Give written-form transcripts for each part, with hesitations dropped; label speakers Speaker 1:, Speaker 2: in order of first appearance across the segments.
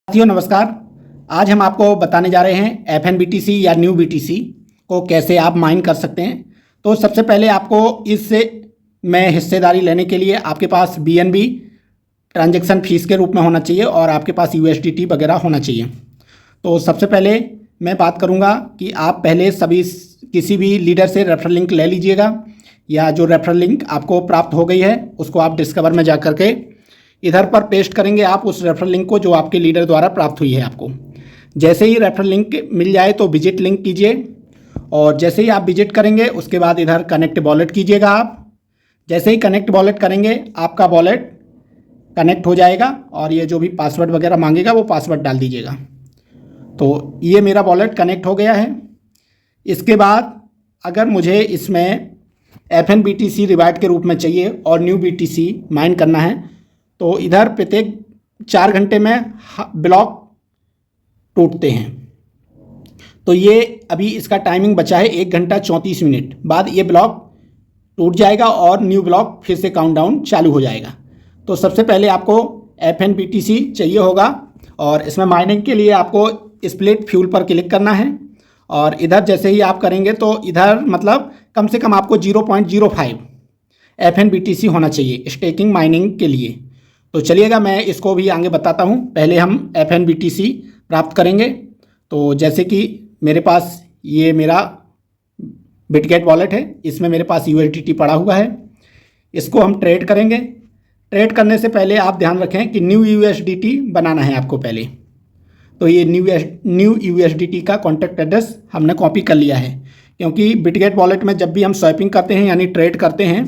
Speaker 1: साथियों नमस्कार। आज हम आपको बताने जा रहे हैं FNBTC या न्यू BTC को कैसे आप माइन कर सकते हैं। तो सबसे पहले आपको इससे में हिस्सेदारी लेने के लिए आपके पास BNB ट्रांजैक्शन फीस के रूप में होना चाहिए और आपके पास USDT वगैरह होना चाहिए। तो सबसे पहले मैं बात करूंगा कि आप पहले किसी भी लीडर से रेफरल लिंक ले लीजिएगा, या जो रेफरल लिंक आपको प्राप्त हो गई है उसको आप डिस्कवर में जा करके इधर पर पेस्ट करेंगे आप उस रेफरल लिंक को जो आपके लीडर द्वारा प्राप्त हुई है आपको। जैसे ही रेफरल लिंक मिल जाए तो विजिट लिंक कीजिए, और जैसे ही आप विजिट करेंगे उसके बाद इधर कनेक्ट वॉलेट कीजिएगा आप। जैसे ही कनेक्ट वॉलेट करेंगे आपका वॉलेट कनेक्ट हो जाएगा और ये जो भी पासवर्ड वगैरह मांगेगा वो पासवर्ड डाल दीजिएगा। तो ये मेरा वॉलेट कनेक्ट हो गया है। इसके बाद अगर मुझे इसमें FNBTC रिवार्ड के रूप में चाहिए और न्यू BTC माइन करना है तो इधर प्रत्येक 4 घंटे में ब्लॉक टूटते हैं। तो ये अभी इसका टाइमिंग बचा है 1 घंटा 34 मिनट बाद ये ब्लॉक टूट जाएगा और न्यू ब्लॉक फिर से काउंटडाउन चालू हो जाएगा। तो सबसे पहले आपको FNBTC चाहिए होगा और इसमें माइनिंग के लिए आपको स्प्लिट फ्यूल पर क्लिक करना है, और इधर जैसे ही आप करेंगे तो इधर मतलब कम से कम आपको 0.05 FNBTC होना चाहिए स्टेकिंग माइनिंग के लिए। तो चलिएगा मैं इसको भी आगे बताता हूँ। पहले हम FNBTC प्राप्त करेंगे। तो जैसे कि मेरे पास ये मेरा बिटगेट वॉलेट है, इसमें मेरे पास USDT पड़ा हुआ है, इसको हम ट्रेड करेंगे। ट्रेड करने से पहले आप ध्यान रखें कि न्यू USDT बनाना है आपको पहले। तो ये न्यू USDT का कॉन्टैक्ट एड्रेस हमने कॉपी कर लिया है, क्योंकि बिटगेट वॉलेट में जब भी हम स्वैपिंग करते हैं यानी ट्रेड करते हैं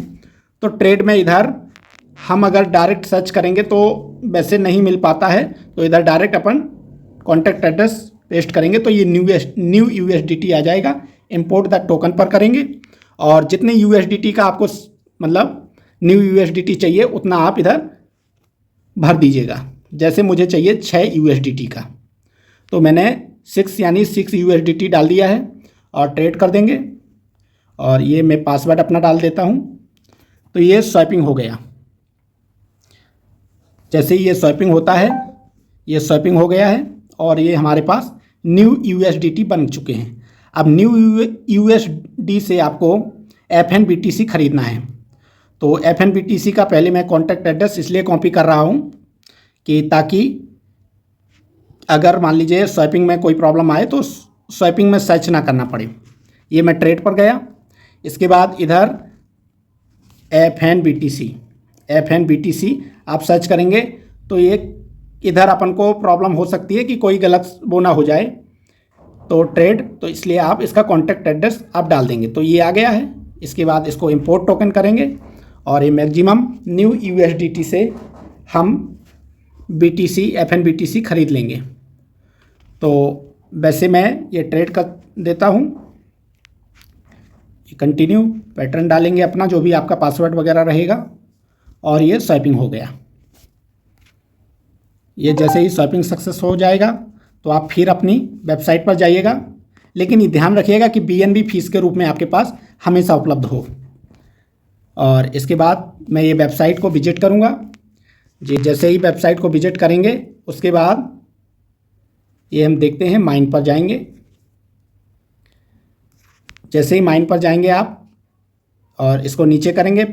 Speaker 1: तो ट्रेड में इधर हम अगर डायरेक्ट सर्च करेंगे तो वैसे नहीं मिल पाता है। तो इधर डायरेक्ट अपन कॉन्टैक्ट एड्रेस पेस्ट करेंगे तो ये न्यू USDT आ जाएगा। इंपोर्ट द टोकन पर करेंगे और जितने USDT का आपको मतलब न्यू USDT चाहिए उतना आप इधर भर दीजिएगा। जैसे मुझे चाहिए 6 USDT का, तो मैंने 6 USDT डाल दिया है और ट्रेड कर देंगे। और ये मैं पासवर्ड अपना डाल देता हूँ। तो ये स्वैपिंग हो गया। जैसे ही ये स्वैपिंग होता है, ये स्वैपिंग हो गया है और ये हमारे पास न्यू USDT बन चुके हैं। अब न्यू USD से आपको FNBTC खरीदना है। तो FNBTC का पहले मैं कॉन्टैक्ट एड्रेस इसलिए कॉपी कर रहा हूँ कि ताकि अगर मान लीजिए स्वैपिंग में कोई प्रॉब्लम आए तो स्वैपिंग में सर्च ना करना पड़े। ये मैं ट्रेड पर गया। इसके बाद इधर FNBTC आप सर्च करेंगे तो ये इधर अपन को प्रॉब्लम हो सकती है कि कोई गलत वो ना हो जाए तो ट्रेड, तो इसलिए आप इसका कॉन्टैक्ट एड्रेस आप डाल देंगे। तो ये आ गया है। इसके बाद इसको इंपोर्ट टोकन करेंगे और ये मैक्सिमम न्यू USDT से हम FNBTC खरीद लेंगे। तो वैसे मैं ये ट्रेड कर देता हूँ। कंटिन्यू पैटर्न डालेंगे अपना जो भी आपका पासवर्ड वगैरह रहेगा और ये स्वैपिंग हो गया। ये जैसे ही स्वैपिंग सक्सेस हो जाएगा तो आप फिर अपनी वेबसाइट पर जाइएगा, लेकिन ये ध्यान रखिएगा कि BNB फीस के रूप में आपके पास हमेशा उपलब्ध हो। और इसके बाद मैं ये वेबसाइट को विजिट करूँगा। जी जैसे ही वेबसाइट को विजिट करेंगे उसके बाद ये हम देखते हैं माइन पर जाएंगे। जैसे ही माइन पर जाएंगे आप और इसको नीचे करेंगे,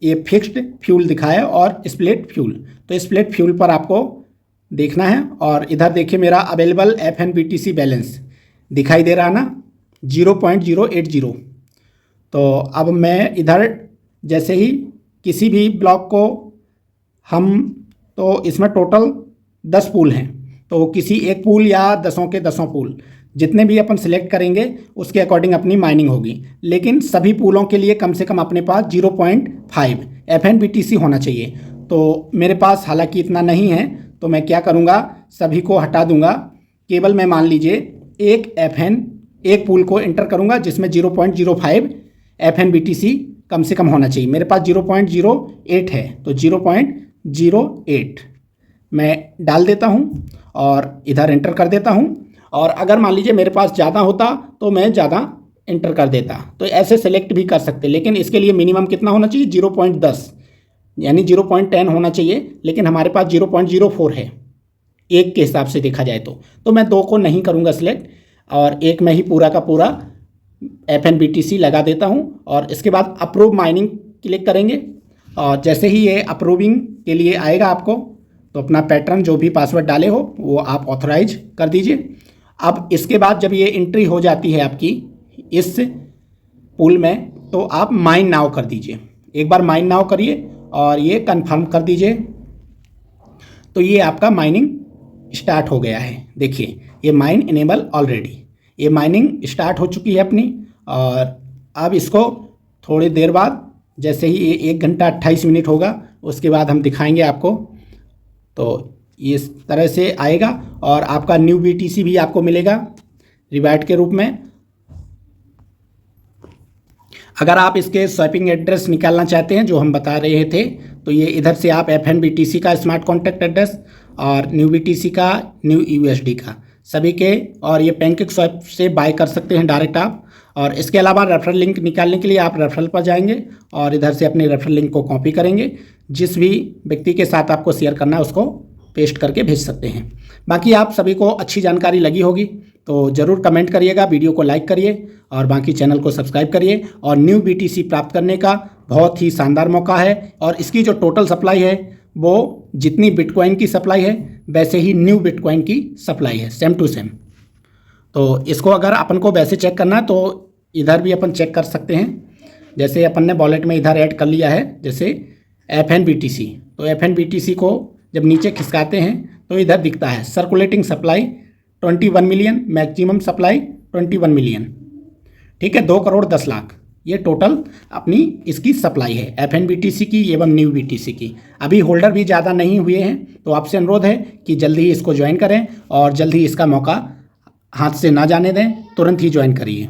Speaker 1: ये फिक्स्ड फ्यूल दिखाया और स्प्लिट फ्यूल, तो स्प्लिट फ्यूल पर आपको देखना है। और इधर देखिए मेरा अवेलेबल FNBTC बैलेंस दिखाई दे रहा ना 0.080। तो अब मैं इधर जैसे ही किसी भी ब्लॉक को तो इसमें टोटल 10 पूल हैं, तो किसी एक पूल या 10 के 10 पूल जितने भी अपन सिलेक्ट करेंगे उसके अकॉर्डिंग अपनी माइनिंग होगी। लेकिन सभी पूलों के लिए कम से कम अपने पास 0.5 FNBTC होना चाहिए। तो मेरे पास हालांकि इतना नहीं है, तो मैं क्या करूँगा, सभी को हटा दूँगा। केवल मैं मान लीजिए एक पूल को एंटर करूँगा जिसमें 0.05 FNBTC कम से कम होना चाहिए। मेरे पास 0.08 है, तो 0.08 मैं डाल देता हूँ और इधर एंटर कर देता हूँ। और अगर मान लीजिए मेरे पास ज़्यादा होता तो मैं ज़्यादा एंटर कर देता। तो ऐसे सेलेक्ट भी कर सकते, लेकिन इसके लिए मिनिमम कितना होना चाहिए 0.10 यानी 0.10 होना चाहिए, लेकिन हमारे पास 0.04 है। एक के हिसाब से देखा जाए तो मैं 2 को नहीं करूँगा सिलेक्ट और एक में ही पूरा का पूरा FNBTC लगा देता हूँ। और इसके बाद अप्रूव माइनिंग क्लिक करेंगे और जैसे ही ये अप्रूविंग के लिए आएगा आपको, तो अपना पैटर्न जो भी पासवर्ड डाले हो वो आप ऑथराइज कर दीजिए। अब इसके बाद जब ये एंट्री हो जाती है आपकी इस पूल में, तो आप माइन नाउ कर दीजिए। एक बार माइन नाउ करिए और ये कंफर्म कर दीजिए, तो ये आपका माइनिंग स्टार्ट हो गया है। देखिए ये माइन इनेबल ऑलरेडी, ये माइनिंग स्टार्ट हो चुकी है अपनी। और अब इसको थोड़ी देर बाद, जैसे ही ये 1 घंटा 28 मिनट होगा, उसके बाद हम दिखाएंगे आपको। तो इस तरह से आएगा और आपका न्यू BTC भी आपको मिलेगा रिवार्ड के रूप में। अगर आप इसके स्वैपिंग एड्रेस निकालना चाहते हैं जो हम बता रहे थे, तो ये इधर से आप FNBTC का स्मार्ट कॉन्टैक्ट एड्रेस और न्यू BTC का, न्यू USD का, सभी के, और ये पैनकेक स्वैप से बाय कर सकते हैं डायरेक्ट आप। और इसके अलावा रेफरल लिंक निकालने के लिए आप रेफरल पर जाएंगे और इधर से अपने रेफरल लिंक को कॉपी करेंगे, जिस भी व्यक्ति के साथ आपको शेयर करना है उसको पेस्ट करके भेज सकते हैं। बाकी आप सभी को अच्छी जानकारी लगी होगी तो ज़रूर कमेंट करिएगा, वीडियो को लाइक करिए और बाकी चैनल को सब्सक्राइब करिए। और न्यू BTC प्राप्त करने का बहुत ही शानदार मौका है और इसकी जो टोटल सप्लाई है वो जितनी बिटकॉइन की सप्लाई है वैसे ही न्यू बिटकॉइन की सप्लाई है, सेम टू सेम। तो इसको अगर अपन को वैसे चेक करना है तो इधर भी अपन चेक कर सकते हैं। जैसे अपन ने वॉलेट में इधर ऐड कर लिया है, जैसे FNBTC, तो FNBTC को जब नीचे खिसकाते हैं तो इधर दिखता है circulating supply 21 million, maximum supply 21 million. ठीक है, 2 करोड़ 10 लाख ये टोटल अपनी इसकी सप्लाई है FNBTC की एवं न्यू BTC की। अभी होल्डर भी ज़्यादा नहीं हुए हैं, तो आपसे अनुरोध है कि जल्दी ही इसको ज्वाइन करें और जल्दी ही इसका मौका हाथ से ना जाने दें, तुरंत ही ज्वाइन करिए।